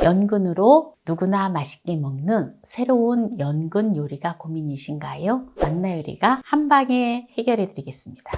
연근으로 누구나 맛있게 먹는 새로운 연근 요리가 고민이신가요? 만나요리가 한방에 해결해 드리겠습니다.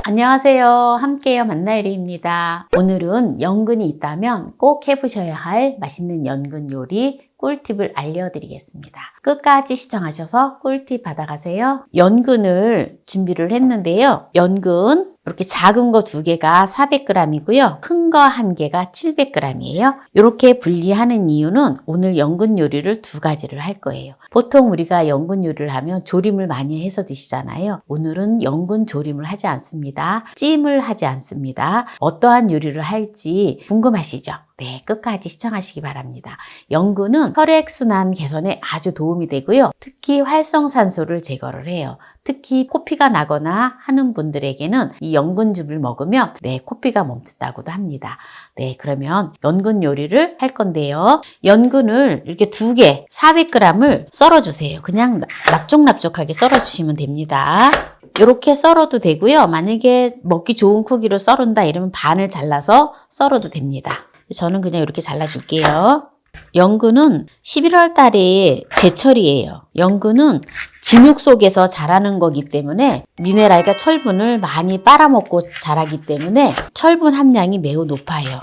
안녕하세요. 함께요 만나요리입니다. 오늘은 연근이 있다면 꼭 해보셔야 할 맛있는 연근 요리 꿀팁을 알려드리겠습니다. 끝까지 시청하셔서 꿀팁 받아가세요. 연근을 준비를 했는데요. 연근 이렇게 작은 거 2개가 400g이고요. 큰 거 1개가 700g이에요. 이렇게 분리하는 이유는 오늘 연근 요리를 2가지를 할 거예요. 보통 우리가 연근 요리를 하면 조림을 많이 해서 드시잖아요. 오늘은 연근 조림을 하지 않습니다. 찜을 하지 않습니다. 어떠한 요리를 할지 궁금하시죠? 네, 끝까지 시청하시기 바랍니다. 연근은 혈액순환 개선에 아주 도움이 되고요. 특히 활성산소를 제거를 해요. 특히 코피가 나거나 하는 분들에게는 이 연근즙을 먹으면 코피가 멈춘다고도 합니다. 네, 그러면 연근 요리를 할 건데요. 연근을 이렇게 2개, 400g을 썰어주세요. 그냥 납작납작하게 썰어주시면 됩니다. 이렇게 썰어도 되고요. 만약에 먹기 좋은 크기로 썰은다 이러면 반을 잘라서 썰어도 됩니다. 저는 그냥 이렇게 잘라줄게요. 연근은 11월 달에 제철이에요. 연근은 진흙 속에서 자라는 거기 때문에 미네랄과 철분을 많이 빨아먹고 자라기 때문에 철분 함량이 매우 높아요.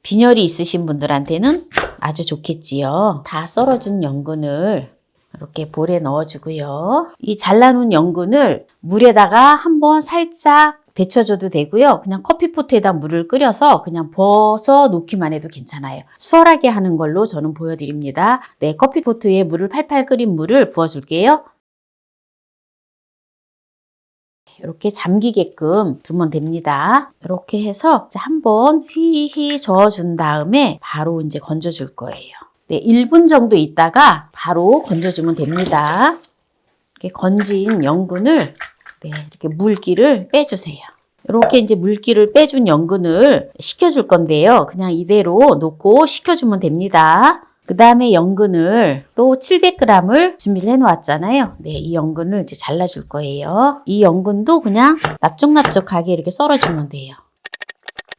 빈혈이 있으신 분들한테는 아주 좋겠지요. 다 썰어준 연근을 이렇게 볼에 넣어주고요. 이 잘라놓은 연근을 물에다가 한번 살짝 데쳐줘도 되고요. 그냥 커피포트에다 물을 끓여서 그냥 벗어 놓기만 해도 괜찮아요. 수월하게 하는 걸로 저는 보여드립니다. 네, 커피포트에 물을 팔팔 끓인 물을 부어줄게요. 이렇게 잠기게끔 두면 됩니다. 이렇게 해서 한번 휘휘 저어준 다음에 바로 이제 건져줄 거예요. 네, 1분 정도 있다가 바로 건져주면 됩니다. 이렇게 건진 연근을 이렇게 물기를 빼주세요. 이렇게 이제 물기를 빼준 연근을 식혀줄 건데요. 그냥 이대로 놓고 식혀주면 됩니다. 그 다음에 연근을 또 700g을 준비를 해 놓았잖아요. 네, 이 연근을 이제 잘라줄 거예요. 이 연근도 그냥 납작납작하게 이렇게 썰어주면 돼요.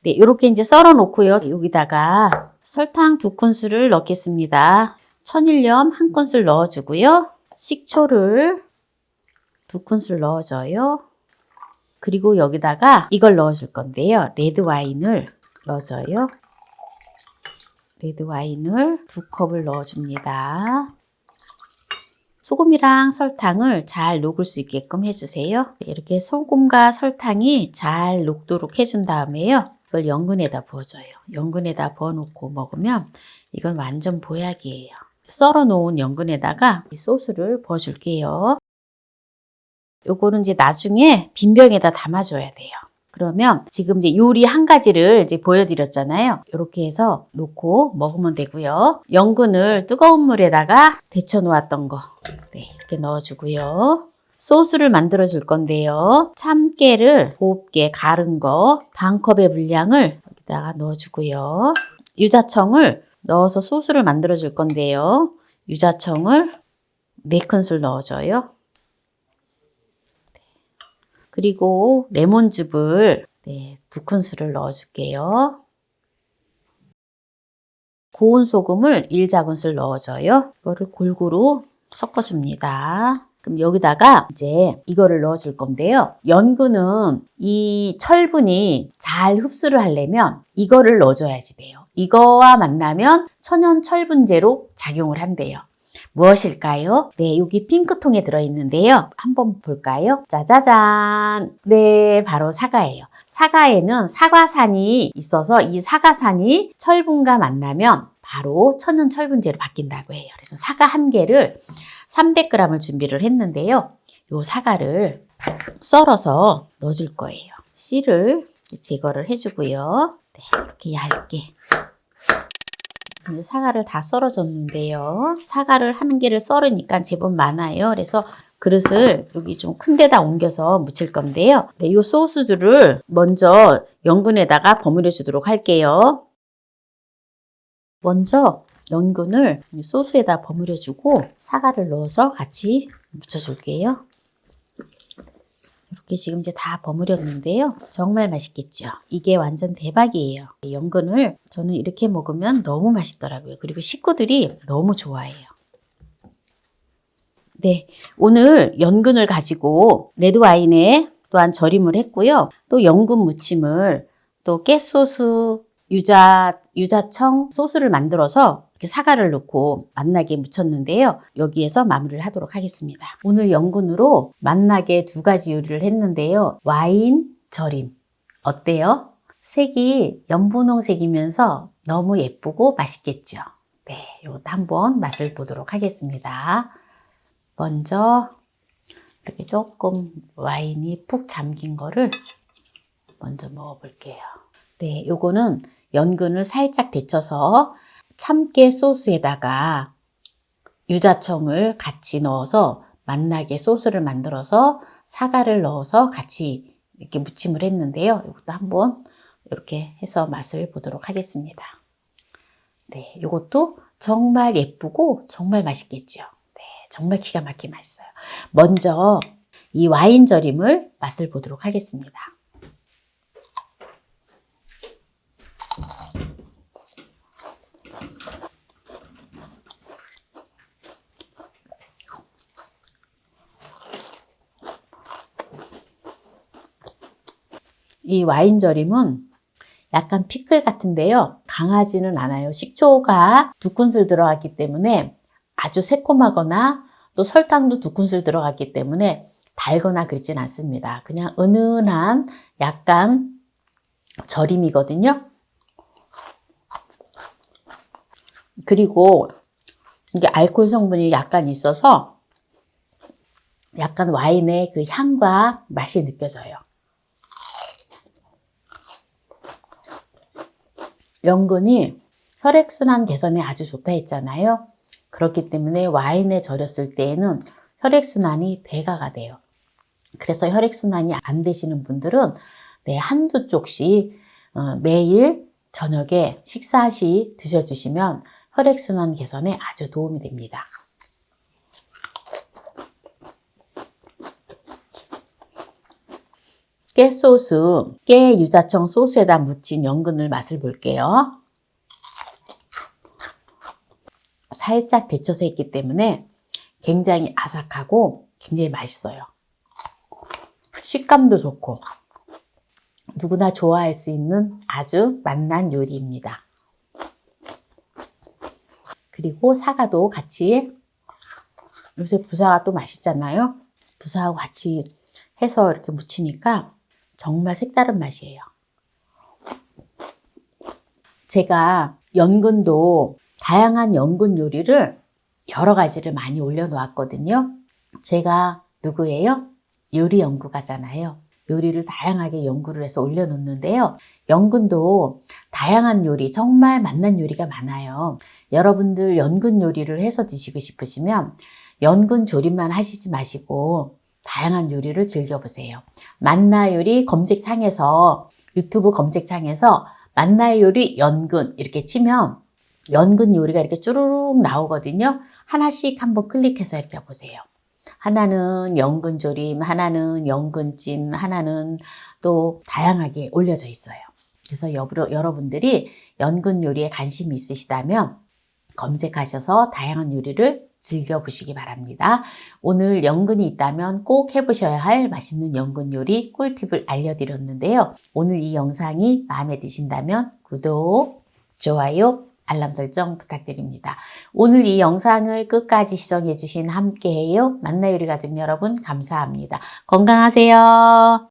네, 이렇게 이제 썰어 놓고요. 여기다가 설탕 2큰술을 넣겠습니다. 천일염 1큰술 넣어주고요. 식초를 2큰술 넣어줘요. 그리고 여기다가 이걸 넣어줄 건데요. 레드와인을 넣어줘요. 레드와인을 2컵을 넣어줍니다. 소금이랑 설탕을 잘 녹을 수 있게끔 해주세요. 이렇게 소금과 설탕이 잘 녹도록 해준 다음에요. 이걸 연근에다 부어줘요. 연근에다 부어놓고 먹으면 이건 완전 보약이에요. 썰어 놓은 연근에다가 이 소스를 부어줄게요. 요거는 이제 나중에 빈병에다 담아줘야 돼요. 그러면 지금 이제 요리 한 가지를 이제 보여드렸잖아요. 이렇게 해서 놓고 먹으면 되고요. 연근을 뜨거운 물에다가 데쳐 놓았던 거 이렇게 넣어주고요. 소스를 만들어 줄 건데요. 참깨를 곱게 갈은 거 반컵의 분량을 여기다가 넣어주고요. 유자청을 넣어서 소스를 만들어 줄 건데요. 유자청을 4큰술 넣어줘요. 그리고 레몬즙을 2큰술을 넣어줄게요. 고운 소금을 1작은술 넣어줘요. 이거를 골고루 섞어줍니다. 그럼 여기다가 이제 이거를 넣어줄 건데요. 연근은 이 철분이 잘 흡수를 하려면 이거를 넣어줘야지 돼요. 이거와 만나면 천연 철분제로 작용을 한대요. 무엇일까요? 네, 여기 핑크통에 들어있는데요. 한번 볼까요? 짜자잔! 네, 바로 사과예요. 사과에는 사과산이 있어서 이 사과산이 철분과 만나면 바로 천연 철분제로 바뀐다고 해요. 그래서 사과 1개를 300g을 준비를 했는데요. 이 사과를 썰어서 넣어줄 거예요. 씨를 제거를 해주고요. 네, 이렇게 얇게. 사과를 다 썰어줬는데요. 사과를 1개를 썰으니까 제법 많아요. 그래서 그릇을 여기 좀 큰 데다 옮겨서 묻힐 건데요. 네, 이 소스들을 먼저 연근에다가 버무려 주도록 할게요. 먼저 연근을 소스에다 버무려 주고 사과를 넣어서 같이 묻혀줄게요. 이렇게 지금 이제 다 버무렸는데요. 정말 맛있겠죠. 이게 완전 대박이에요. 연근을 저는 이렇게 먹으면 너무 맛있더라고요. 그리고 식구들이 너무 좋아해요. 네, 오늘 연근을 가지고 레드와인에 또한 절임을 했고요. 또 연근 무침을 또 깨소스, 유자청 소스를 만들어서 이렇게 사과를 넣고 맛나게 무쳤는데요. 여기에서 마무리를 하도록 하겠습니다. 오늘 연근으로 맛나게 2가지 요리를 했는데요. 와인 절임 어때요? 색이 연분홍색이면서 너무 예쁘고 맛있겠죠? 네, 이것도 한번 맛을 보도록 하겠습니다. 먼저 이렇게 조금 와인이 푹 잠긴 거를 먼저 먹어볼게요. 네, 요거는 연근을 살짝 데쳐서 참깨 소스에다가 유자청을 같이 넣어서 맛나게 소스를 만들어서 사과를 넣어서 같이 이렇게 무침을 했는데요. 이것도 한번 이렇게 해서 맛을 보도록 하겠습니다. 네, 이것도 정말 예쁘고 정말 맛있겠죠. 네, 정말 기가 막히게 맛있어요. 먼저 이 와인 절임을 맛을 보도록 하겠습니다. 이 와인 절임은 약간 피클 같은데요. 강하지는 않아요. 식초가 2큰술 들어갔기 때문에 아주 새콤하거나 또 설탕도 2큰술 들어갔기 때문에 달거나 그렇진 않습니다. 그냥 은은한 약간 절임이거든요. 그리고 이게 알코올 성분이 약간 있어서 약간 와인의 그 향과 맛이 느껴져요. 연근이 혈액순환 개선에 아주 좋다 했잖아요. 그렇기 때문에 와인에 절였을 때에는 혈액순환이 배가가 돼요. 그래서 혈액순환이 안 되시는 분들은 네, 한두 쪽씩 매일 저녁에 식사 시 드셔주시면 혈액순환 개선에 아주 도움이 됩니다. 깨소스, 깨 유자청 소스에다 묻힌 연근을 맛을 볼게요. 살짝 데쳐서 했기 때문에 굉장히 아삭하고 굉장히 맛있어요. 식감도 좋고 누구나 좋아할 수 있는 아주 맛난 요리입니다. 그리고 사과도 같이, 요새 부사가 또 맛있잖아요. 부사하고 같이 해서 이렇게 무치니까 정말 색다른 맛이에요. 제가 연근도 다양한 연근 요리를 여러 가지를 많이 올려놓았거든요. 제가 누구예요? 요리 연구가잖아요. 요리를 다양하게 연구를 해서 올려놓는데요. 연근도 다양한 요리, 정말 맛난 요리가 많아요. 여러분들 연근 요리를 해서 드시고 싶으시면 연근 조림만 하시지 마시고 다양한 요리를 즐겨보세요. 맛나 요리 검색창에서, 유튜브 검색창에서 맛나 요리 연근 이렇게 치면 연근 요리가 이렇게 쭈루룩 나오거든요. 하나씩 한번 클릭해서 이렇게 보세요. 하나는 연근 조림, 하나는 연근찜, 하나는 또 다양하게 올려져 있어요. 그래서 여러분들이 연근 요리에 관심이 있으시다면 검색하셔서 다양한 요리를 즐겨보시기 바랍니다. 오늘 연근이 있다면 꼭 해보셔야 할 맛있는 연근 요리 꿀팁을 알려드렸는데요. 오늘 이 영상이 마음에 드신다면 구독, 좋아요, 알람 설정 부탁드립니다. 오늘 이 영상을 끝까지 시청해주신 함께해요 만나요리 가족 여러분 감사합니다. 건강하세요.